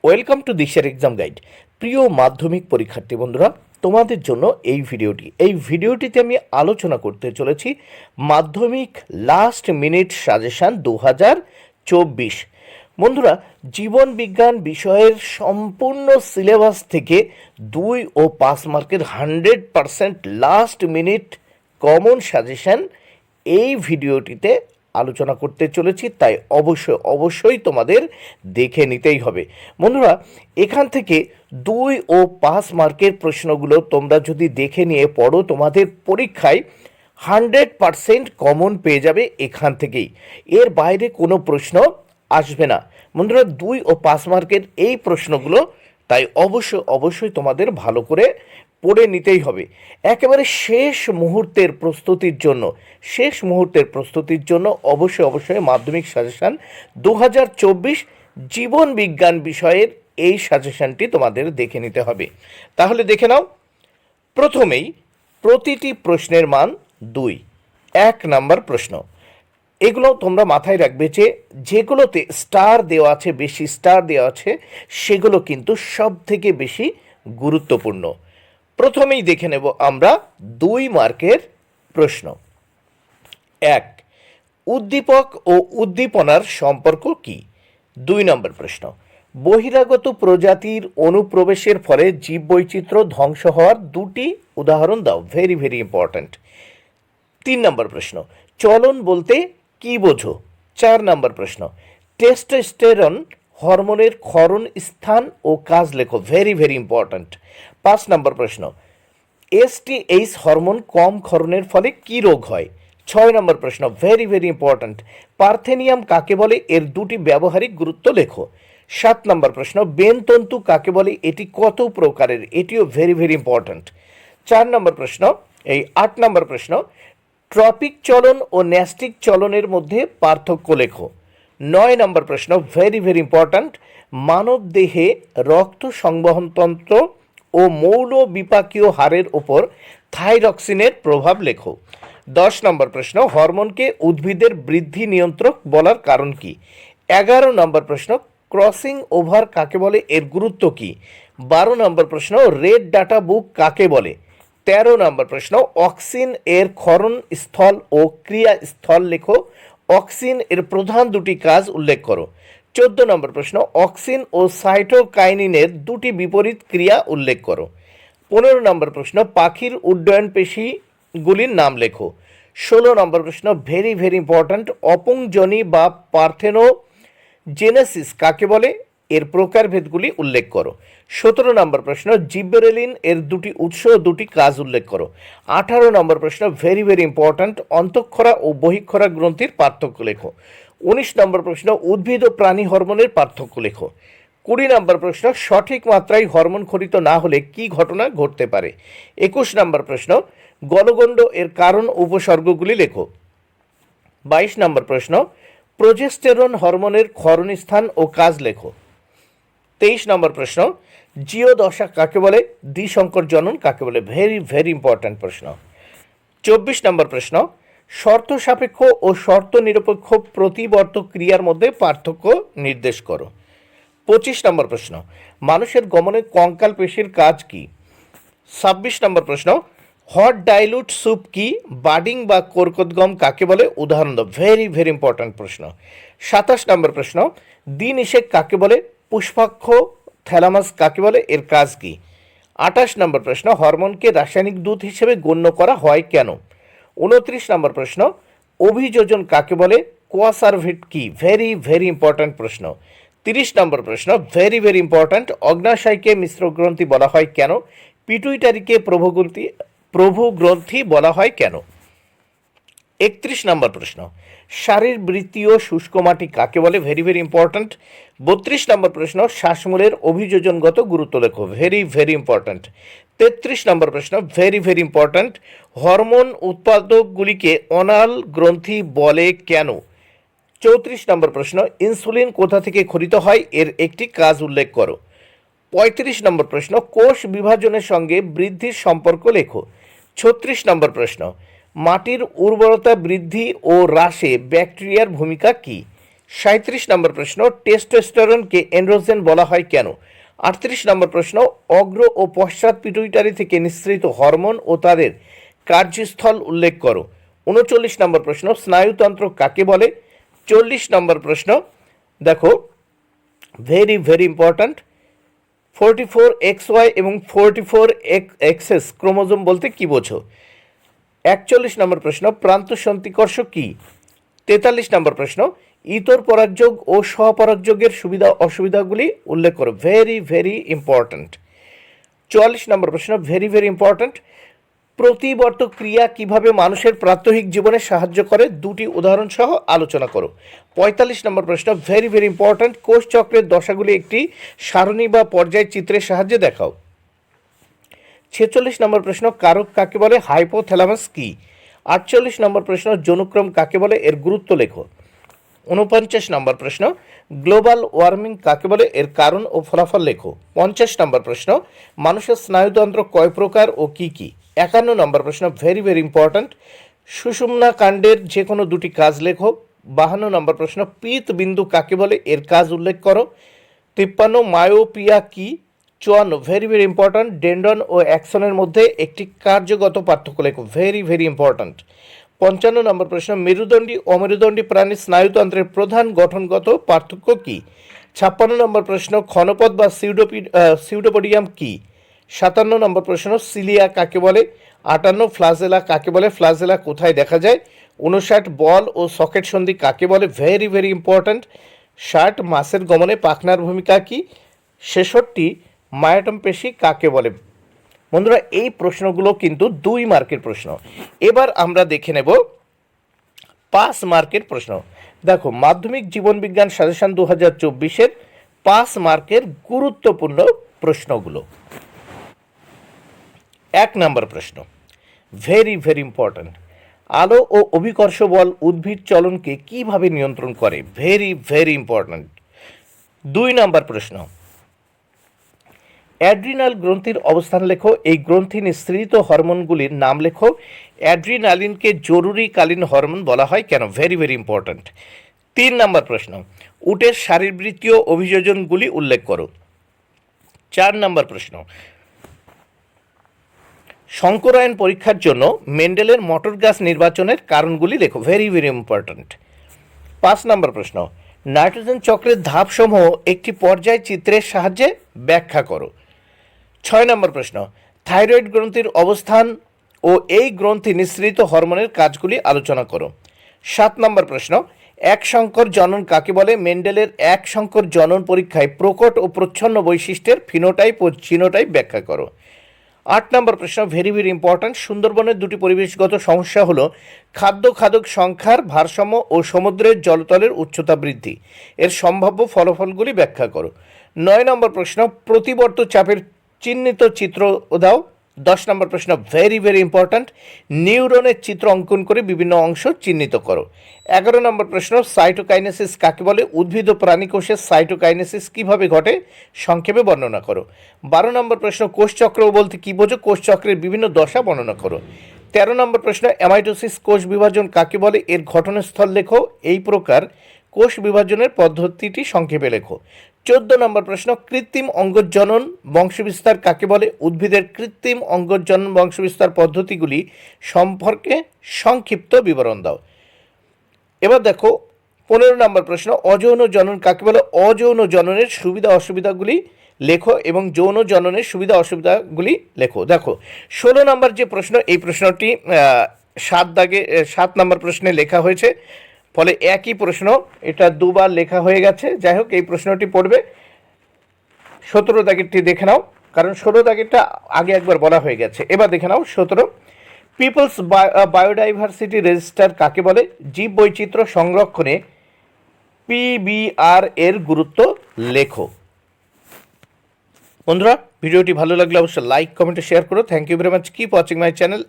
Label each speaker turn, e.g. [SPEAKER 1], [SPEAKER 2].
[SPEAKER 1] Welcome to দিশার exam guide. প্রিয় মাধ্যমিক পরীক্ষার্থী বন্ধুরা, তোমাদের জন্য এই ভিডিওটিতে আমি আলোচনা করতে চলেছি মাধ্যমিক লাস্ট মিনিট সাজেশান 2024। বন্ধুরা, জীবন বিজ্ঞান বিষয়ের সম্পূর্ণ সিলেবাস থেকে 2 ও 5 মার্কের 100% লাস্ট মিনিট কমন সাজেশান এই ভিডিওটিতে আলোচনা করতে চলেছি, তাই অবশ্যই তোমাদের দেখে নিতেই হবে। বন্ধুরা, এখান থেকে 2 ও 5 মার্কের প্রশ্নগুলো তোমরা যদি দেখে নিয়ে পড়ো, তোমাদের পরীক্ষায় 100% কমন পেয়ে যাবে এখান থেকেই। এর বাইরে কোনো প্রশ্ন আসবে না। বন্ধুরা, 2 ও 5 মার্কের এই প্রশ্নগুলো তাই অবশ্যই তোমাদের ভালো করে পড়ে নিতেই হবে। একেবারে শেষ মুহূর্তের প্রস্তুতির জন্য অবশ্যই মাধ্যমিক সাজেশান 2024 জীবন বিজ্ঞান বিষয়ের এই সাজেশানটি তোমাদের দেখে নিতে হবে। তাহলে দেখে নাও। প্রথমেই প্রতিটি প্রশ্নের মান 2। 1 নাম্বার প্রশ্ন। এগুলো তোমরা মাথায় রাখবে যে যেগুলোতে বেশি স্টার দেওয়া আছে সেগুলো কিন্তু সব থেকে বেশি গুরুত্বপূর্ণ। প্রথমেই দেখে নেব আমরা 2 মার্কের প্রশ্ন। 1, উদ্দীপক ও উদ্দীপনার সম্পর্ক কি? 2 নম্বর প্রশ্ন, বহিরাগত প্রজাতির অনুপ্রবেশের ফলে জীববৈচিত্র্য ধ্বংস হওয়ার 2টি উদাহরণ দাও। Very important. 3 নম্বর প্রশ্ন, চলন বলতে কি বোঝো? 4 নম্বর প্রশ্ন, টেস্টোস্টেরন হরমোনের ক্ষরণ স্থান ও কাজ লেখো। Very important. 5 নম্বর প্রশ্ন, এসটিএইচ হরমোন কম ক্ষরণের ফলে কি রোগ হয়? 6 নম্বর প্রশ্ন, ভেরি ইম্পর্ট্যান্ট, পার্থেনিয়াম কাকে বলে? এর 2টি ব্যবহারিক গুরুত্ব লেখো। 7 নম্বর প্রশ্ন, বেনতন্তু কাকে বলে? এটি কত প্রকারের? এটিও ভেরি ইম্পর্ট্যান্ট। 4 নম্বর প্রশ্ন, 8 নম্বর প্রশ্ন, ট্রপিক চলন ও ন্যাস্টিক চলনের মধ্যে পার্থক্য লেখো। 9 নম্বর প্রশ্ন, ভেরি ইম্পর্ট্যান্ট, মানব দেহে রক্ত সংবহনতন্ত্র ও মৌল বিপাকীয় হারের ওপর থাইরক্সিনের প্রভাব লেখো। 10 নম্বর প্রশ্ন, হরমোনকে উদ্ভিদের বৃদ্ধি নিয়ন্ত্রক বলার কারণ কি? 11 নম্বর প্রশ্ন, ক্রসিং ওভার কাকে বলে? এর গুরুত্ব কি? 12 নম্বর প্রশ্ন, রেড ডাটা বুক কাকে বলে? 13 নম্বর প্রশ্ন, অক্সিন এর ক্ষরণ স্থল ও ক্রিয়া স্থল লেখো। অক্সিন এর প্রধান 2টি কাজ উল্লেখ করো। 14 নম্বর প্রশ্ন, অক্সিন ও সাইটোকাইনিনের 2টি বিপরীত ক্রিয়া উল্লেখ করো। 15 নম্বর প্রশ্ন, পাখির উড্ডয়ন পেশিগুলির নাম লেখো। 16 নম্বর প্রশ্ন, ভেরি ইম্পর্ট্যান্ট, অপুংজনি বা পার্থেনোজেনেসিস কাকে বলে? এর প্রকারভেদগুলি উল্লেখ করো। 17 নম্বর প্রশ্ন, জিব্বেরেলিন এর 2টি উৎস ও 2টি কাজ উল্লেখ করো। 18 নম্বর প্রশ্ন, ভেরি ইম্পর্ট্যান্ট, অন্তঃক্ষরা ও বহিঃক্ষরা গ্রন্থির পার্থক্য লেখো। 19 নম্বর প্রশ্ন, উদ্ভিদ ও প্রাণী হরমোনের পার্থক্য লেখো। 20 নম্বর প্রশ্ন, সঠিক মাত্রায় হরমোন ক্ষরিত না হলে কি ঘটনা ঘটতে পারে? 21 নম্বর প্রশ্ন, গলগণ্ড এর কারণ উপসর্গগুলি লেখো। 22 নম্বর প্রশ্ন, প্রোজেস্টেরন হরমোনের ক্ষরণস্থান ও কাজ লেখো। 23 নম্বর প্রশ্ন, জিওদশা কাকে বলে? দ্বিসংকর জনন কাকে বলে? ভেরি ইম্পর্ট্যান্ট প্রশ্ন। 24 নম্বর প্রশ্ন, শর্ত সাপেক্ষ ও শর্ত নিরপেক্ষ প্রতিবর্তক ক্রিয়ার মধ্যে পার্থক্য নির্দেশ করো। 25 নম্বর প্রশ্ন, মানুষের গমনে কঙ্কাল পেশির কাজ কি? 26 নম্বর প্রশ্ন, হট ডাইলুট স্যুপ কি? বাডিং বা কর্কটগম কাকে বলে? উদাহরণ দাও। ভেরি ইম্পর্ট্যান্ট প্রশ্ন। 27 নম্বর প্রশ্ন, দ্বিনিষেক কাকে বলে? পুষ্পাক্ষ থ্যালামাস কাকে বলে? এর কাজ কি? 28 নম্বর প্রশ্ন, হরমোনকে রাসায়নিক দূত হিসেবে গণ্য করা হয় কেন? 29 নম্বর প্রশ্ন, অভিযোজন কাকে বলে? কোয়াসারভেট কি? ভেরি ইম্পর্ট্যান্ট প্রশ্ন। 30 নম্বর প্রশ্ন, ভেরি ইম্পর্ট্যান্ট, অগ্নাশয়কে মিশ্র গ্রন্থি বলা হয় কেন? পিটুইটারিকে প্রভু গ্রন্থি বলা হয় কেন? 31 নম্বর প্রশ্ন, শারীরবৃত্তীয় শুষ্ক মাটি কাকে বলে? Very important. 32 নম্বর প্রশ্ন, শ্বাসমূলের অভিযোজনগত গুরুত্ব লেখো। Very important. 33 নম্বর প্রশ্ন, ভেরি ইম্পর্ট্যান্ট, হরমোন উৎপাদকগুলিকে অনাল গ্রন্থি বলে কেন? 34 নম্বর প্রশ্ন, ইনসুলিন কোথা থেকে ক্ষরিত হয়? এর একটি কাজ উল্লেখ করো। 35 নম্বর প্রশ্ন, কোষ বিভাজনের সঙ্গে বৃদ্ধির সম্পর্ক লেখো। 36 নম্বর প্রশ্ন, মাটির উর্বরতা বৃদ্ধি ও হ্রাসে ব্যাকটেরিয়ার ভূমিকা কী? 37 নম্বর প্রশ্ন, টেস্টোস্টেরনকে এন্ড্রোজেন বলা হয় কেন? 38 নম্বর প্রশ্ন, অগ্র ও পশ্চাৎ পিটুইটারি থেকে নিঃসৃত হরমোন ও তাদের কার্যস্থল উল্লেখ করো। 39 নম্বর প্রশ্ন, স্নায়ুতন্ত্র কাকে বলে? 40 নম্বর প্রশ্ন, দেখো ভেরি ভেরি ইম্পর্ট্যান্ট, 44XY এবং 44XX ক্রোমোজোম বলতে কি বোঝো? 41 নম্বর প্রশ্ন, প্রান্ত সন্ধিকর্ষ কি? 43 নম্বর প্রশ্ন, ইতর পরাগযোগ ও সহপরাগযোগের সুবিধা অসুবিধাগুলি উল্লেখ করো। Very very important. 44 নম্বর প্রশ্ন, ভেরি ভেরি ইম্পর্ট্যান্ট, প্রতিবর্ত ক্রিয়া কিভাবে মানুষের প্রাত্যহিক জীবনে সাহায্য করে, দুটি উদাহরণ সহ আলোচনা করো। 45 নম্বর প্রশ্ন, ভেরি ভেরি ইম্পর্ট্যান্ট, কোষ চক্রের দশাগুলি একটি সারণী বা পর্যায় চিত্রের সাহায্যে দেখাও। 46 নম্বর প্রশ্ন, কারক কাকে বলে? হাইপোথ্যালামাস কি? 48 নম্বর প্রশ্ন, যৌনক্রম কাকে বলে? এর গুরুত্ব লেখো। 49 নম্বর প্রশ্ন, গ্লোবাল ওয়ার্মিং কাকে বলে? এর কারণ ও ফলাফল লেখো। 50 নম্বর প্রশ্ন, মানুষের স্নায়ুতন্ত্র কয় প্রকার ও কি কি? 51 নম্বর প্রশ্ন, ভেরি ভেরি ইম্পর্ট্যান্ট, সুষুম্না কাণ্ডের যে কোনো দুটি কাজ লেখো। 52 নম্বর প্রশ্ন, পিত বিন্দু কাকে বলে? এর কাজ উল্লেখ করো। 53, মায়োপিয়া কি? 54, ভেরি ভেরি ইম্পর্ট্যান্ট, ডেন্ডন ও অ্যাক্সনের মধ্যে একটি কার্যগত পার্থক্য লেখো। Very very important. 55 নম্বর প্রশ্ন, মেরুদণ্ডী অমেরুদণ্ডী প্রাণীর স্নায়ুতন্ত্রের প্রধান গঠনগত পার্থক্য কি? 56 নম্বর প্রশ্ন, ক্ষণপথ বা সিউডোপোডিয়াম কি? 57 নম্বর প্রশ্ন, সিলিয়া কাকে বলে? 58, ফ্লাজেলা কাকে বলে? ফ্লাজেলা কোথায় দেখা যায়? 59, বল ও সকেট সন্ধি কাকে বলে? Very very important. 60, মাসের গমনে পাখনার ভূমিকা কি? 66, মায়োটম পেশি কাকে বলে? বন্ধুরা, এই প্রশ্নগুলো কিন্তু 2 মার্কের প্রশ্ন। এবার আমরা দেখে নেব 5 মার্কের প্রশ্ন। দেখো, মাধ্যমিক জীবনবিজ্ঞান সাজেশন 2024-এর 5 মার্কের গুরুত্বপূর্ণ প্রশ্নগুলো। 1 নম্বর প্রশ্ন, ভেরি ভেরি ইম্পর্ট্যান্ট, আলো ও অভিকর্ষ বল উদ্ভিদ চলনকে কিভাবে নিয়ন্ত্রণ করে? Very very important. 2 নম্বর প্রশ্ন, অ্যাড্রিনাল গ্রন্থির অবস্থান লেখো। এই গ্রন্থি নিঃসৃত হরমোনগুলির নাম লেখো। অ্যাড্রিনালিনকে জরুরিকালীন হরমোন বলা হয় কেন? Very very important. 3 নম্বর প্রশ্ন, উটের শারীরবৃত্তীয় অভিযোজনগুলি উল্লেখ করো। 4 নম্বর প্রশ্ন, শঙ্করায়ন পরীক্ষার জন্য মেন্ডেলের মটর গাছ নির্বাচনের কারণগুলি লেখো। Very very important. 5 নম্বর প্রশ্ন, নাইট্রোজেন চক্রের ধাপসমূহ একটি পর্যায় চিত্রের সাহায্যে ব্যাখ্যা করো। 6 নম্বর প্রশ্ন, থাইরয়েড গ্রন্থির অবস্থান ও এই গ্রন্থি নিঃসৃত হরমোনের কাজগুলি আলোচনা করো। 7 নম্বর প্রশ্ন, এক সংকর জনন কাকে বলে? মেন্ডেলের এক সংকর জনন পরীক্ষায় প্রকট ও প্রচ্ছন্ন বৈশিষ্ট্যের ফিনোটাইপ ও জিনোটাইপ ব্যাখ্যা করো। 8 নম্বর প্রশ্ন, ভেরি ভেরি ইম্পর্ট্যান্ট, সুন্দরবনের দুটি পরিবেশগত সমস্যা হলো খাদ্য খাদক সংখ্যার ভারসাম্য ও সমুদ্রের জলতলের উচ্চতা বৃদ্ধি। এর সম্ভাব্য ফলাফলগুলি ব্যাখ্যা করো। 9 নম্বর প্রশ্ন, প্রতিবর্ত চাপের চিহ্নিত চিত্র দাও। 10 নম্বর প্রশ্ন, ভেরি ভেরি ইম্পর্ট্যান্ট, নিউরনের চিত্র অঙ্কন করে বিভিন্ন অংশ চিহ্নিত করো। 11 নম্বর প্রশ্ন, সাইটোকাইনেসিস কাকে বলে? উদ্ভিদ ও প্রাণী কোষের সাইটোকাইনেসিস কীভাবে ঘটে সংক্ষেপে বর্ণনা করো। 12 নম্বর প্রশ্ন, কোষচক্র বলতে কী বোঝো? কোষচক্রের বিভিন্ন দশা বর্ণনা করো। 13 নম্বর প্রশ্ন, অ্যামাইটোসিস কোষ বিভাজন কাকে বলে? এর ঘটনাস্থল লেখো। এই প্রকার কোষ বিভাজনের পদ্ধতিটি সংক্ষেপে লেখো। 14 নম্বর প্রশ্ন, কৃত্রিম অঙ্গজনন বংশবিস্তার কাকে বলে? উদ্ভিদের কৃত্রিম অঙ্গজনন বংশবিস্তার পদ্ধতিগুলি সম্পর্কে সংক্ষিপ্ত বিবরণ দাও। এবার দেখো 15 নম্বর প্রশ্ন, অযৌন জনন কাকে বলে? অযৌন জননের সুবিধা অসুবিধাগুলি লেখো এবং যৌন জননের সুবিধা অসুবিধাগুলি লেখো। দেখো 16 নম্বর যে প্রশ্ন, এই প্রশ্নটি 7 নম্বর প্রশ্নে লেখা হয়েছে, ফলে একই প্রশ্ন, এটা দুবার লেখা হয়ে গেছে। যাই হোক, এই প্রশ্নটি পড়বে। 17 দাগেরটি দেখে নাও, কারণ 16 দাগেরটা আগে একবার বলা হয়ে গেছে। এবার দেখে নাও 17, পিপলস বায়োডাইভার্সিটি রেজিস্টার কাকে বলে? জীব বৈচিত্র্য সংরক্ষণে পিবিআর এর গুরুত্ব লেখো। বন্ধুরা, ভিডিওটি ভালো লাগলে অবশ্যই লাইক কমেন্ট শেয়ার করো। Thank you very much, keep watching my channel.